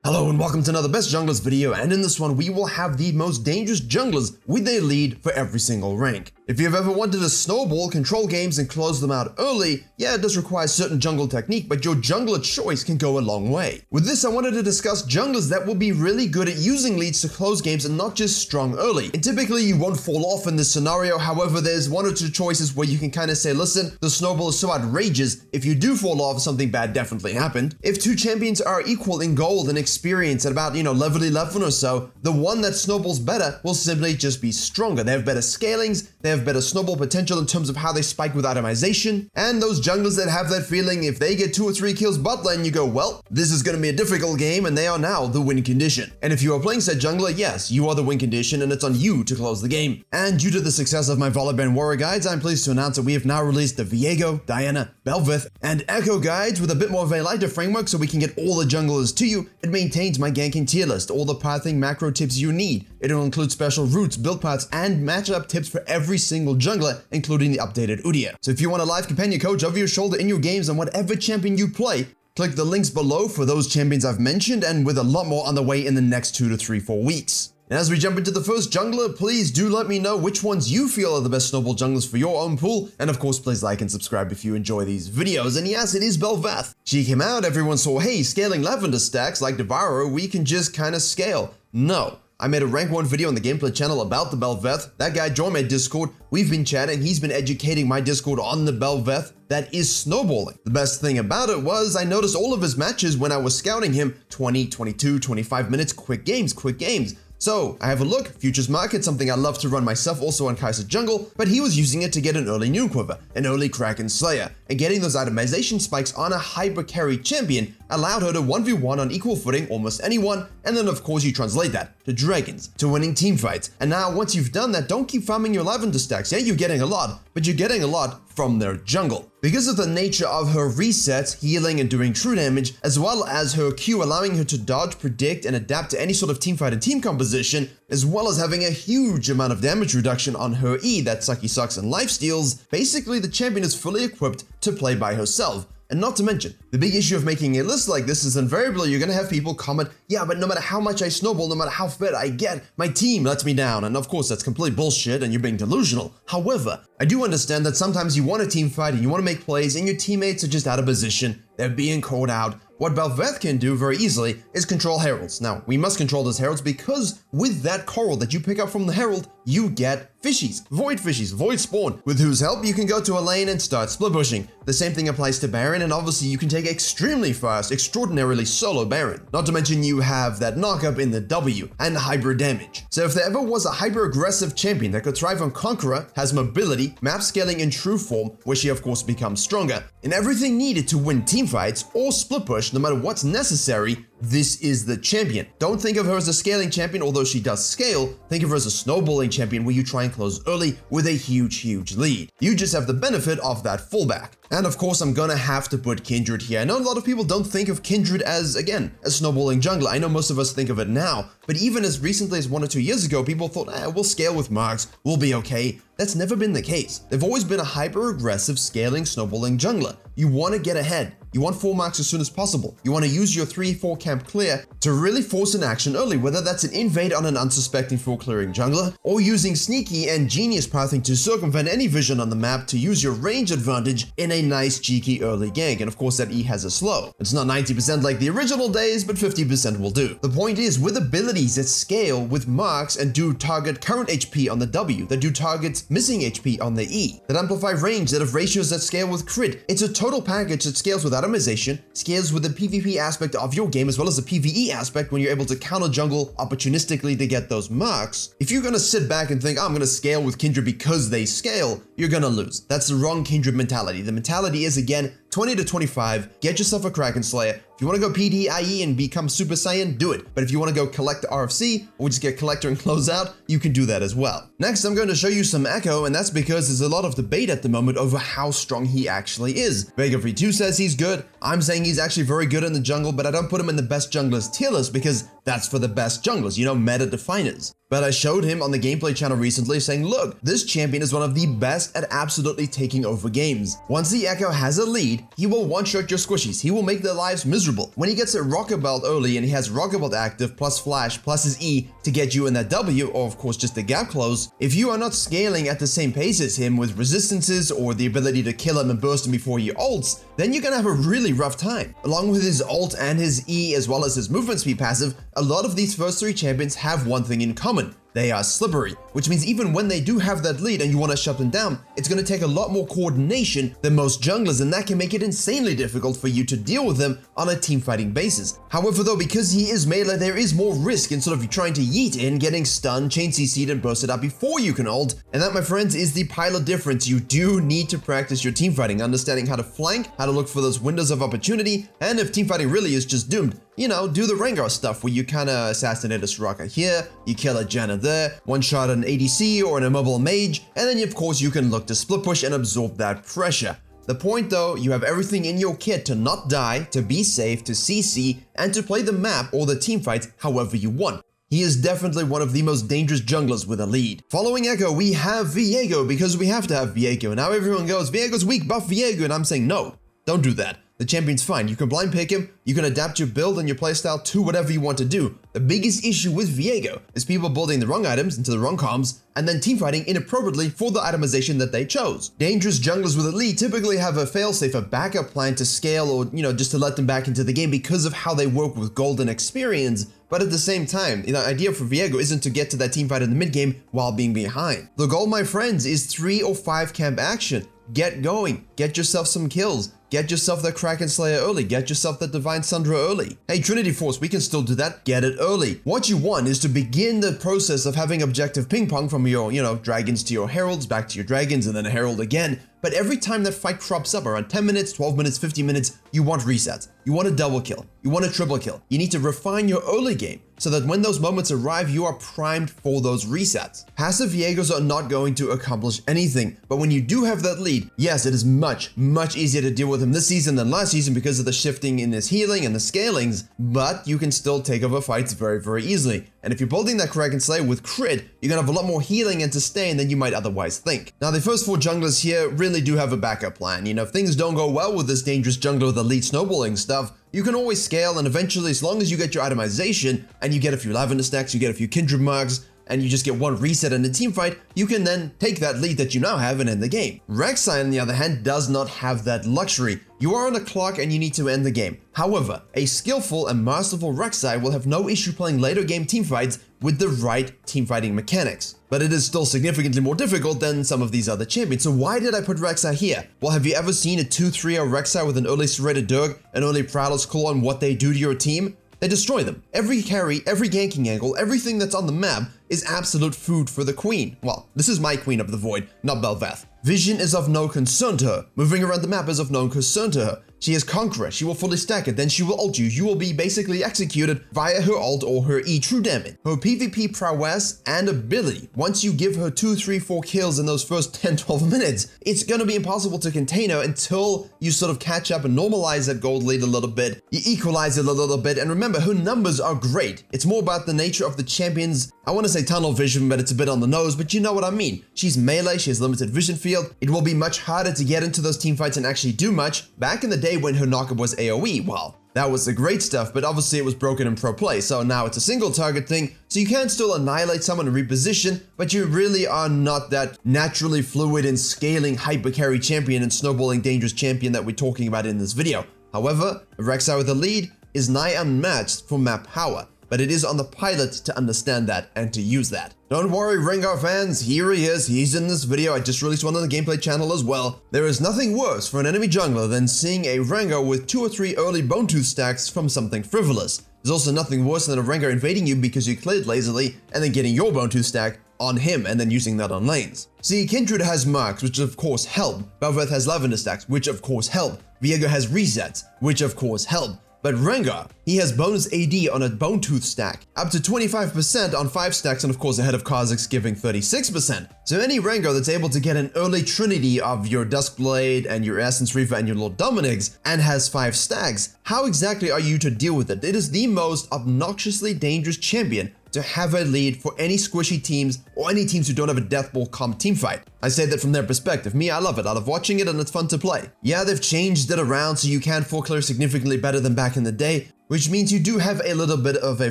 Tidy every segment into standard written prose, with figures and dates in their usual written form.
Hello and welcome to another Best Junglers video, and in this one we will have the most dangerous junglers with their lead for every single rank. If you've ever wanted to snowball, control games, and close them out early, yeah, it does require certain jungle technique, but your jungler choice can go a long way. With this, I wanted to discuss junglers that will be really good at using leads to close games and not just strong early. And typically you won't fall off in this scenario, however, there's one or two choices where you can kind of say, listen, the snowball is so outrageous, if you do fall off, something bad definitely happened. If two champions are equal in gold and experience at about, level 11 or so, the one that snowballs better will simply just be stronger. They have better scalings, they have better snowball potential in terms of how they spike with itemization, and those junglers that have that feeling if they get 2 or 3 kills bot lane, you go, well, this is going to be a difficult game, and they are now the win condition. And if you are playing said jungler, yes, you are the win condition, and it's on you to close the game. And due to the success of my Volibear Warrior guides, I'm pleased to announce that we have now released the Viego, Diana, Bev'beth, and Ekko guides with a bit more of a lighter framework so we can get all the junglers to you. It maintains my ganking tier list, all the pathing macro tips you need. It will include special routes, build paths, and matchup tips for every single jungler, including the updated Udyr. So if you want a live companion coach over your shoulder in your games on whatever champion you play, click the links below for those champions I've mentioned, and with a lot more on the way in the next 2 to 4 weeks. And as we jump into the first jungler, please do let me know which ones you feel are the best snowball junglers for your own pool. And of course, please like and subscribe if you enjoy these videos. And yes, it is Bev'beth. She came out, everyone saw, hey, scaling lavender stacks like Devour, we can just kind of scale. No. I made a rank 1 video on the gameplay channel about the Bev'beth. That guy joined my Discord. We've been chatting. He's been educating my Discord on the Bev'beth that is snowballing. The best thing about it was I noticed all of his matches when I was scouting him, 20, 22, 25 minutes, quick games. So I have a look, Futures Market, something I love to run myself also on Kai'Sa Jungle, but he was using it to get an early Noon Quiver, an early Kraken Slayer, and getting those itemization spikes on a hyper carry champion allowed her to 1v1 on equal footing almost anyone, and then of course you translate that to dragons, to winning teamfights. And now once you've done that, don't keep farming your lavender stacks. Yeah, you're getting a lot, but you're getting a lot from their jungle. Because of the nature of her resets, healing and doing true damage, as well as her Q allowing her to dodge, predict, and adapt to any sort of teamfight and team composition, as well as having a huge amount of damage reduction on her E that Sucky Sucks and lifesteals, basically the champion is fully equipped to play by herself. And not to mention, the big issue of making a list like this is invariably you're going to have people comment, yeah, but no matter how much I snowball, no matter how fit I get, my team lets me down. And of course, that's complete bullshit and you're being delusional. However, I do understand that sometimes you want a team fight and you want to make plays and your teammates are just out of position. They're being called out. What Bev'beth can do very easily is control heralds. Now, we must control those heralds because with that coral that you pick up from the herald, you get fishies, void spawn, with whose help you can go to a lane and start split pushing. The same thing applies to Baron, and obviously you can take extremely fast, extraordinarily solo Baron. Not to mention you have that knockup in the W and hybrid damage. So if there ever was a hyper aggressive champion that could thrive on Conqueror, has mobility, map scaling in true form, where she of course becomes stronger, and everything needed to win teamfights or split push no matter what's necessary, this is the champion. Don't think of her as a scaling champion, although she does scale. Think of her as a snowballing champion where you try and close early with a huge lead. You just have the benefit of that fallback. And of course, I'm gonna have to put Kindred here. I know a lot of people don't think of Kindred as, again, a snowballing jungler. I know most of us think of it now, but even as recently as 1 or 2 years ago, people thought, we'll scale with Marks, we'll be okay. That's never been the case. They've always been a hyper-aggressive, scaling, snowballing jungler. You want to get ahead. You want 4 marks as soon as possible. You want to use your 3-4 camp clear to really force an action early, whether that's an invade on an unsuspecting full clearing jungler, or using sneaky and genius pathing to circumvent any vision on the map to use your range advantage in a nice cheeky early gank. And of course that E has a slow. It's not 90% like the original days, but 50% will do. The point is, with abilities that scale with marks and do target current HP on the W, that do target missing HP on the E, that amplify range, that have ratios that scale with crit, it's a total package that scales with itemization, scales with the PvP aspect of your game as well as the PvE aspect when you're able to counter jungle opportunistically to get those marks. If you're gonna sit back and think, oh, I'm gonna scale with Kindred because they scale, you're gonna lose. That's the wrong Kindred mentality. The mentality is, again, 20 to 25, get yourself a Kraken Slayer. If you want to go PDIE and become Super Saiyan, do it. But if you want to go collect the RFC or just get Collector and close out, you can do that as well. Next, I'm going to show you some Ekko, and that's because there's a lot of debate at the moment over how strong he actually is. Viego says he's good. I'm saying he's actually very good in the jungle, but I don't put him in the best junglers tier list because that's for the best junglers, meta definers. But I showed him on the gameplay channel recently saying, look, this champion is one of the best at absolutely taking over games. Once the Ekko has a lead, he will one-shot your squishies. He will make their lives miserable. When he gets a rocket belt early and he has rocket belt active plus flash plus his E to get you in that W, or of course just the gap close, if you are not scaling at the same pace as him with resistances or the ability to kill him and burst him before he ults, then you're gonna have a really rough time. Along with his ult and his E as well as his movement speed passive, a lot of these first 3 champions have one thing in common. They are slippery, which means even when they do have that lead and you want to shut them down, it's going to take a lot more coordination than most junglers, and that can make it insanely difficult for you to deal with them on a teamfighting basis. However though, because he is melee, there is more risk in sort of trying to yeet in, getting stunned, chain CC'd and bursted out before you can ult, and that, my friends, is the pilot difference. You do need to practice your teamfighting, understanding how to flank, how to look for those windows of opportunity, and if teamfighting really is just doomed, you know, do the Rengar stuff where you kind of assassinate a Soraka here, you kill a Janna there, one-shot an ADC or an immobile mage, and then of course you can look to split push and absorb that pressure. The point though, you have everything in your kit to not die, to be safe, to CC, and to play the map or the teamfights however you want. He is definitely one of the most dangerous junglers with a lead. Following Ekko, we have Viego, because we have to have Viego. Now everyone goes, Viego's weak, buff Viego, and I'm saying no, don't do that. The champion's fine. You can blind pick him, you can adapt your build and your playstyle to whatever you want to do. The biggest issue with Viego is people building the wrong items into the wrong comms and then teamfighting inappropriately for the itemization that they chose. Dangerous junglers with a lead typically have a failsafe, a backup plan to scale or, you know, just to let them back into the game because of how they work with golden experience. But at the same time, the idea for Viego isn't to get to that teamfight in the mid game while being behind. The goal, my friends, is 3 or 5 camp action. Get going, get yourself some kills, get yourself that Kraken Slayer early, get yourself that Divine Sundra early. Hey, Trinity Force, we can still do that, get it early. What you want is to begin the process of having objective ping pong from your, dragons to your heralds, back to your dragons, and then a herald again. But every time that fight crops up, around 10 minutes, 12 minutes, 15 minutes, you want resets. You want a double kill. You want a triple kill. You need to refine your early game so that when those moments arrive, you are primed for those resets. Passive Viegos are not going to accomplish anything, but when you do have that lead, yes, it is much, much easier to deal with him this season than last season because of the shifting in his healing and the scalings, but you can still take over fights very, very easily. And if you're building that Kraken Slayer with crit, you're gonna have a lot more healing and sustain than you might otherwise think. Now, the first 4 junglers here really do have a backup plan. If things don't go well with this dangerous jungler with elite snowballing stuff, you can always scale, and eventually, as long as you get your itemization and you get a few lavender stacks, you get a few kindred marks, and you just get 1 reset in a teamfight, you can then take that lead that you now have and end the game. Rek'Sai, on the other hand, does not have that luxury. You are on a clock and you need to end the game. However, a skillful and masterful Rek'Sai will have no issue playing later game teamfights with the right teamfighting mechanics. But it is still significantly more difficult than some of these other champions. So why did I put Rek'Sai here? Well, have you ever seen a 2-3-0 Rek'Sai with an early serrated Durg, an early Prowler's Claw, and what they do to your team? They destroy them. Every carry, every ganking angle, everything that's on the map is absolute food for the queen. Well, this is my queen of the void, not Bev'beth. Vision is of no concern to her. Moving around the map is of no concern to her. She is Conqueror, she will fully stack it, then she will ult you. You will be basically executed via her ult or her E true damage. Her PvP prowess and ability, once you give her 2, 3, 4 kills in those first 10, 12 minutes, it's gonna be impossible to contain her until you sort of catch up and normalize that gold lead a little bit. You equalize it a little bit, and remember, her numbers are great. It's more about the nature of the champion's, I want to say tunnel vision, but it's a bit on the nose, but you know what I mean. She's melee, she has limited vision field. It will be much harder to get into those teamfights and actually do much. Back in the day when her knockup was AoE, well, that was the great stuff, but obviously it was broken in pro play, so now it's a single target thing, so you can still annihilate someone and reposition, but you really are not that naturally fluid and scaling hyper carry champion and snowballing dangerous champion that we're talking about in this video. However, Rek'Sai with the lead is nigh unmatched for map power, but it is on the pilot to understand that and to use that. Don't worry, Rengar fans, here he is, he's in this video. I just released one on the gameplay channel as well. There is nothing worse for an enemy jungler than seeing a Rengar with 2 or 3 early bone tooth stacks from something frivolous. There's also nothing worse than a Rengar invading you because you cleared lazily and then getting your bone tooth stack on him and then using that on lanes. See, Kindred has marks, which of course help. Bev'beth has lavender stacks, which of course help. Viego has resets, which of course help. But Rengar, he has bonus AD on a bone tooth stack, up to 25% on 5 stacks, and of course ahead of Kha'Zix giving 36%. So any Rengar that's able to get an early trinity of your Duskblade and your Essence Reaver and your Lord Dominic's and has 5 stacks, how exactly are you to deal with it? It is the most obnoxiously dangerous champion to have a lead for any squishy teams or any teams who don't have a deathball comp teamfight. I say that from their perspective. Me, I love it. I love watching it and it's fun to play. Yeah, they've changed it around so you can full clear significantly better than back in the day, which means you do have a little bit of a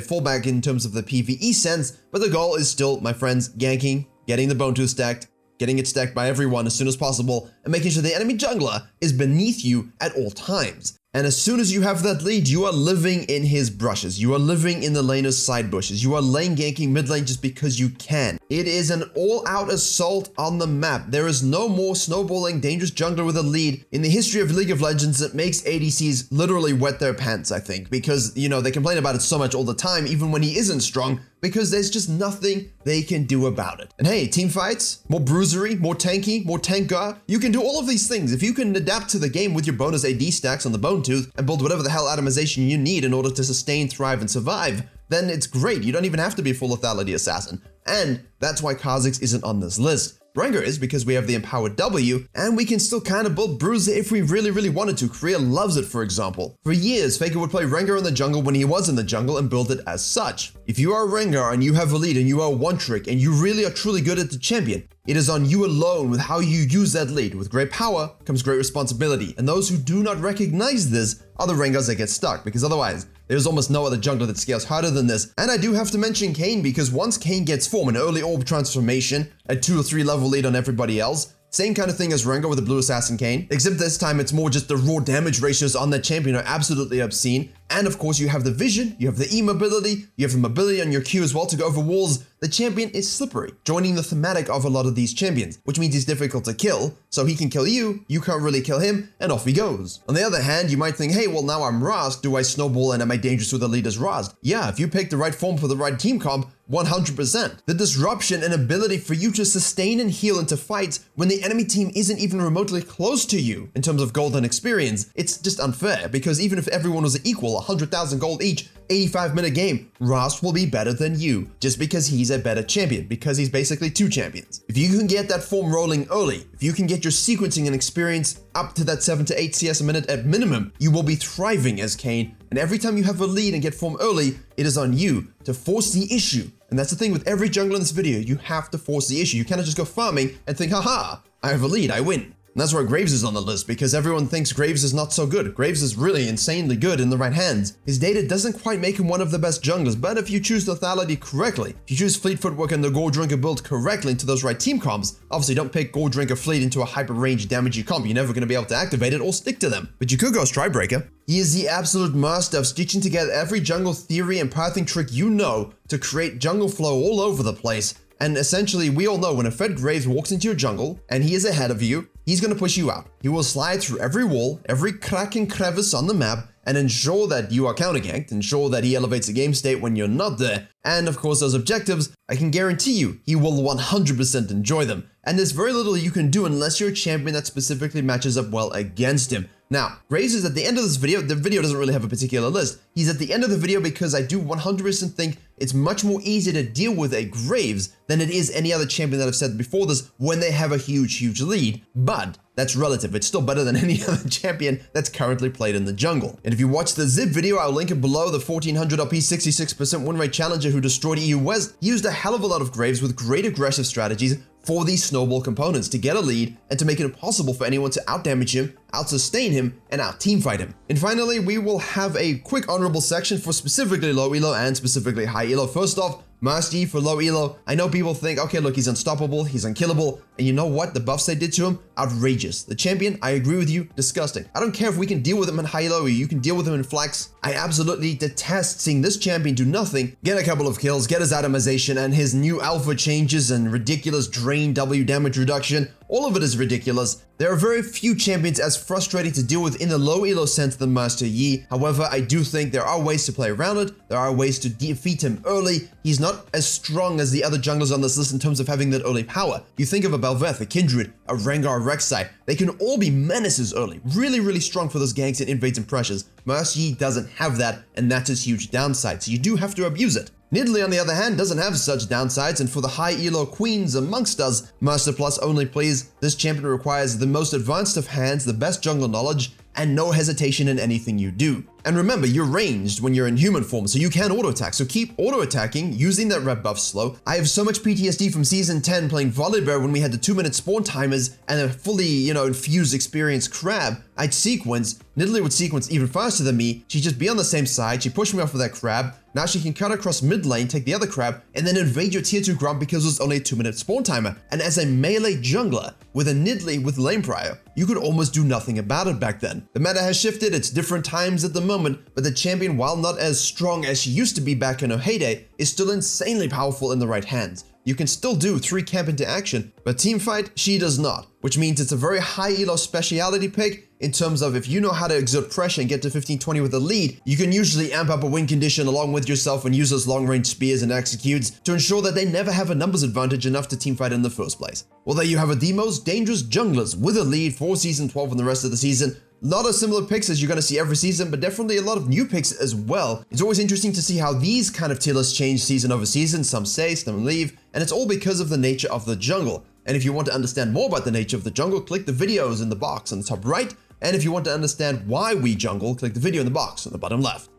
fallback in terms of the PvE sense, but the goal is still, my friends, ganking, getting the bone tooth stacked, getting it stacked by everyone as soon as possible, and making sure the enemy jungler is beneath you at all times. And as soon as you have that lead, you are living in his brushes. You are living in the laner's side bushes. You are lane ganking mid lane just because you can. It is an all-out assault on the map. There is no more snowballing dangerous jungler with a lead in the history of League of Legends that makes ADCs literally wet their pants, I think. Because, you know, they complain about it so much all the time, even when he isn't strong, because there's just nothing they can do about it. And hey, team fights, more bruisery, more tanky, more tanker. You can do all of these things. If you can adapt to the game with your bonus AD stacks on the bone tooth and build whatever the hell atomization you need in order to sustain, thrive, and survive, then it's great. You don't even have to be a full lethality assassin. And that's why Kha'Zix isn't on this list. Rengar is because we have the empowered W, and we can still kind of build Bruiser if we really wanted to. Korea loves it, for example. For years, Faker would play Rengar in the jungle when he was in the jungle and build it as such. If you are Rengar and you have a lead and you are one trick and you really are truly good at the champion, it is on you alone with how you use that lead. With great power comes great responsibility, and those who do not recognize this are the Rengars that get stuck, because otherwise, there's almost no other jungler that scales harder than this. And I do have to mention Kayn, because once Kayn gets form, an early orb transformation, a 2 or 3 level lead on everybody else, same kind of thing as Rengar with the Blue Assassin Kayn, except this time it's more just the raw damage ratios on that champion are absolutely obscene. And of course you have the vision, you have the E-mobility, you have the mobility on your Q as well to go over walls. The champion is slippery, joining the thematic of a lot of these champions, which means he's difficult to kill, so he can kill you, you can't really kill him, and off he goes. On the other hand, you might think, hey, well now I'm Rast, do I snowball and am I dangerous with the lead as Rast? Yeah, if you pick the right form for the right team comp, 100%. The disruption and ability for you to sustain and heal into fights when the enemy team isn't even remotely close to you in terms of gold and experience, it's just unfair, because even if everyone was equal, 100,000 gold each, 85-minute game, Rast will be better than you, just because he's a better champion, because he's basically 2 champions. If you can get that form rolling early, if you can get your sequencing and experience up to that 7 to 8 CS a minute at minimum, you will be thriving as Kayn, and every time you have a lead and get form early, it is on you to force the issue. And that's the thing with every jungler in this video, you have to force the issue. You cannot just go farming and think, haha, I have a lead, I win. And that's why Graves is on the list, because everyone thinks Graves is not so good. Graves is really insanely good in the right hands. His data doesn't quite make him one of the best junglers, but if you choose lethality correctly, if you choose Fleet Footwork and the Gore Drinker build correctly into those right team comps, obviously don't pick Gore Drinker Fleet into a hyper range damagey comp, you're never going to be able to activate it or stick to them. But you could go Stridebreaker. He is the absolute master of stitching together every jungle theory and pathing trick you know to create jungle flow all over the place. And essentially, we all know when a Fed Graves walks into your jungle and he is ahead of you, he's going to push you out. He will slide through every wall, every crack and crevice on the map, and ensure that you are counter-ganked, ensure that he elevates the game state when you're not there. And of course, those objectives, I can guarantee you, he will 100% enjoy them. And there's very little you can do unless you're a champion that specifically matches up well against him. Now, Graves is at the end of this video. The video doesn't really have a particular list. He's at the end of the video because I do 100% think it's much more easy to deal with a Graves than it is any other champion that I've said before this when they have a huge lead. But that's relative. It's still better than any other champion that's currently played in the jungle. And if you watch the Zip video, I'll link it below. The 1400 OP 66% win rate challenger who destroyed EU West used a hell of a lot of Graves with great aggressive strategies for these snowball components to get a lead and to make it impossible for anyone to outdamage him, out-sustain him, and out-teamfight him. And finally, we will have a quick honorable section for specifically Low Elo and specifically High Elo. First off, Master for Low Elo. I know people think, okay, look, he's unstoppable, he's unkillable, and you know what? The buffs they did to him, outrageous. The champion, I agree with you, disgusting. I don't care if we can deal with him in High Elo or you can deal with him in Flex. I absolutely detest seeing this champion do nothing, get a couple of kills, get his atomization, and his new alpha changes and ridiculous drain W damage reduction. All of it is ridiculous. There are very few champions as frustrating to deal with in the low elo sense than Master Yi. However, I do think there are ways to play around it. There are ways to defeat him early. He's not as strong as the other junglers on this list in terms of having that early power. You think of a Bev'beth, a Kindred, a Rengar, a Rek'Sai. They can all be menaces early. Really strong for those ganks and invades and pressures. Master Yi doesn't have that, and that's his huge downside, so you do have to abuse it. Nidalee, on the other hand, doesn't have such downsides, and for the high elo queens amongst us, Master Plus only plays, this champion requires the most advanced of hands, the best jungle knowledge, and no hesitation in anything you do. And remember, you're ranged when you're in human form, so you can auto-attack, so keep auto-attacking using that red buff slow. I have so much PTSD from Season 10 playing Volibear when we had the 2-minute spawn timers and a fully, infused experienced crab. I'd sequence, Nidalee would sequence even faster than me, she'd just be on the same side, she'd push me off with that crab, now she can cut across mid lane, take the other crab, and then invade your tier 2 grub because it was only a 2-minute spawn timer. And as a melee jungler with a Nidalee with lane prior, you could almost do nothing about it back then. The meta has shifted, it's different times at the moment, but the champion, while not as strong as she used to be back in her heyday, is still insanely powerful in the right hands. You can still do 3 camp into action, but teamfight, she does not, which means it's a very high elo speciality pick in terms of if you know how to exert pressure and get to 15-20 with a lead, you can usually amp up a win condition along with yourself and use those long-range spears and executes to ensure that they never have a numbers advantage enough to teamfight in the first place. Well, there you have it, the most dangerous junglers with a lead for Season 12 and the rest of the season. A lot of similar picks as you're going to see every season, but definitely a lot of new picks as well. It's always interesting to see how these kind of tier lists change season over season. Some stay, some leave, and it's all because of the nature of the jungle. And if you want to understand more about the nature of the jungle, click the videos in the box on the top right. And if you want to understand why we jungle, click the video in the box on the bottom left.